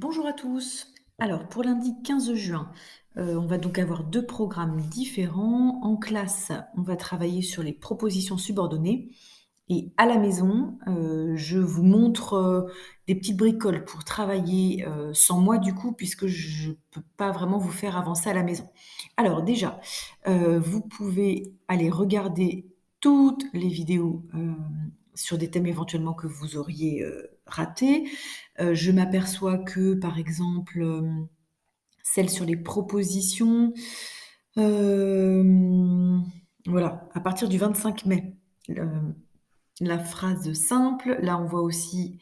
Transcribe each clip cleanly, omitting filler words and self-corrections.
Bonjour à tous. Alors, pour lundi 15 juin, on va donc avoir 2 programmes différents. En classe, on va travailler sur les propositions subordonnées et à la maison, je vous montre, des petites bricoles pour travailler, sans moi du coup, puisque je peux pas vraiment vous faire avancer à la maison. Alors déjà, vous pouvez aller regarder toutes les vidéos, sur des thèmes éventuellement que vous auriez, ratés. Je m'aperçois que, par exemple, celle sur les propositions, hem, voilà, à partir du 25 mai, la phrase simple. Là, on voit aussi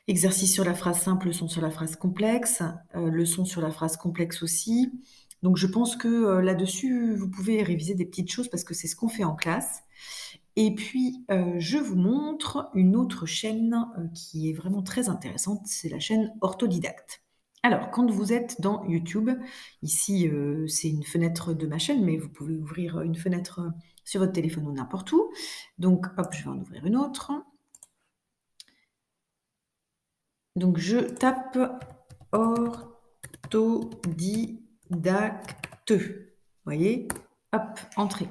exercice sur la phrase simple, leçon sur la phrase complexe, leçon sur la phrase complexe aussi. Donc je pense que, là-dessus, vous pouvez réviser des petites choses parce que c'est ce qu'on fait en classe. Et puis, je vous montre une autre chaîne, qui est vraiment très intéressante, c'est la chaîne Orthodidacte. Alors, quand vous êtes dans YouTube, ici, c'est une fenêtre de ma chaîne, mais vous pouvez ouvrir, une fenêtre, sur votre téléphone ou n'importe où. Donc hop, je vais en ouvrir une autre. Donc je tape Orthodidacte. Voyez? Hop, entrée.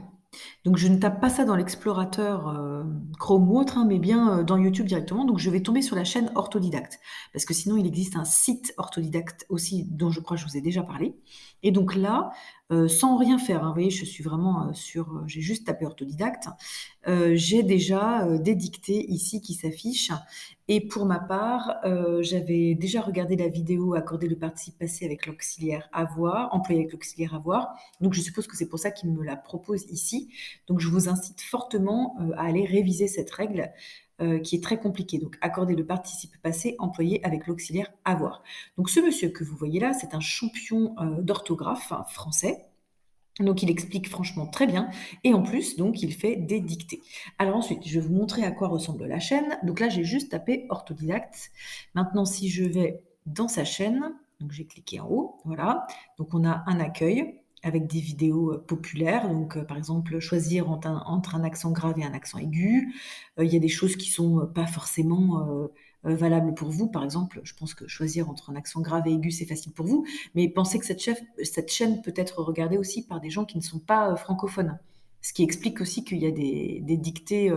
Donc je ne tape pas ça dans l'explorateur, Chrome ou autre, hein, mais bien, dans YouTube directement. Donc je vais tomber sur la chaîne Orthodidacte. Parce que sinon il existe un site Orthodidacte aussi dont je crois que je vous ai déjà parlé. Et donc là, sans rien faire, hein, vous voyez, je suis vraiment, j'ai juste tapé Orthodidacte. J'ai déjà, des dictées ici qui s'affichent et pour ma part, j'avais déjà regardé la vidéo accorder le participe passé avec l'auxiliaire avoir, employé avec l'auxiliaire avoir, donc je suppose que c'est pour ça qu'il me la propose ici. Donc je vous incite fortement, à aller réviser cette règle, qui est très compliquée. Donc accorder le participe passé employé avec l'auxiliaire avoir. Donc ce monsieur que vous voyez là, c'est un champion, d'orthographe, hein, français. Donc il explique franchement très bien et en plus, donc il fait des dictées. Alors ensuite, je vais vous montrer à quoi ressemble la chaîne. Donc là, j'ai juste tapé orthodidacte. Maintenant, si je vais dans sa chaîne, donc j'ai cliqué en haut, voilà. Donc on a un accueil avec des vidéos, populaires. Donc, par exemple, choisir entre un accent grave et un accent aigu. Il y a des choses qui sont, pas forcément, valables pour vous. Par exemple, je pense que choisir entre un accent grave et aigu, c'est facile pour vous. Mais pensez que cette chaîne peut être regardée aussi par des gens qui ne sont pas francophones. Ce qui explique aussi qu'il y a des dictées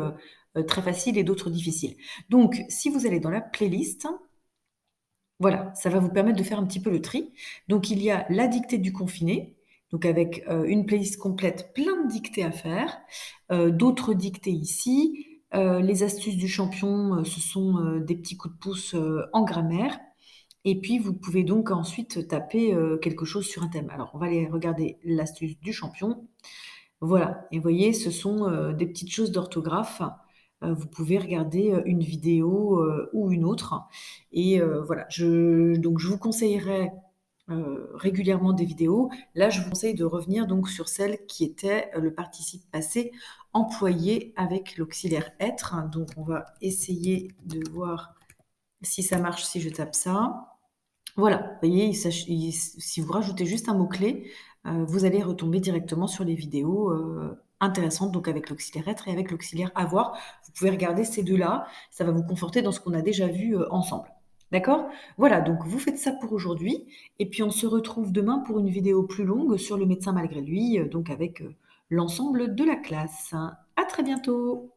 très faciles et d'autres difficiles. Donc, si vous allez dans la playlist, voilà, ça va vous permettre de faire un petit peu le tri. Donc, il y a la dictée du confiné, donc avec une playlist complète, plein de dictées à faire, d'autres dictées ici. Les astuces du champion, ce sont des petits coups de pouce en grammaire. Et puis, vous pouvez donc ensuite taper, quelque chose sur un thème. Alors, on va aller regarder l'astuce du champion. Voilà, et vous voyez, ce sont, des petites choses d'orthographe. Vous pouvez regarder, une vidéo, ou une autre et voilà. Donc je vous conseillerais, régulièrement des vidéos. Là, je vous conseille de revenir donc sur celle qui était, le participe passé employé avec l'auxiliaire être. Donc on va essayer de voir si ça marche si je tape ça. Voilà, vous voyez, si vous rajoutez juste un mot-clé, vous allez retomber directement sur les vidéos, intéressantes, donc avec l'auxiliaire être et avec l'auxiliaire avoir. Vous pouvez regarder ces 2 là, ça va vous conforter dans ce qu'on a déjà vu, ensemble. D'accord? Voilà, donc vous faites ça pour aujourd'hui et puis on se retrouve demain pour une vidéo plus longue sur le médecin malgré lui, donc avec, l'ensemble de la classe. À très bientôt.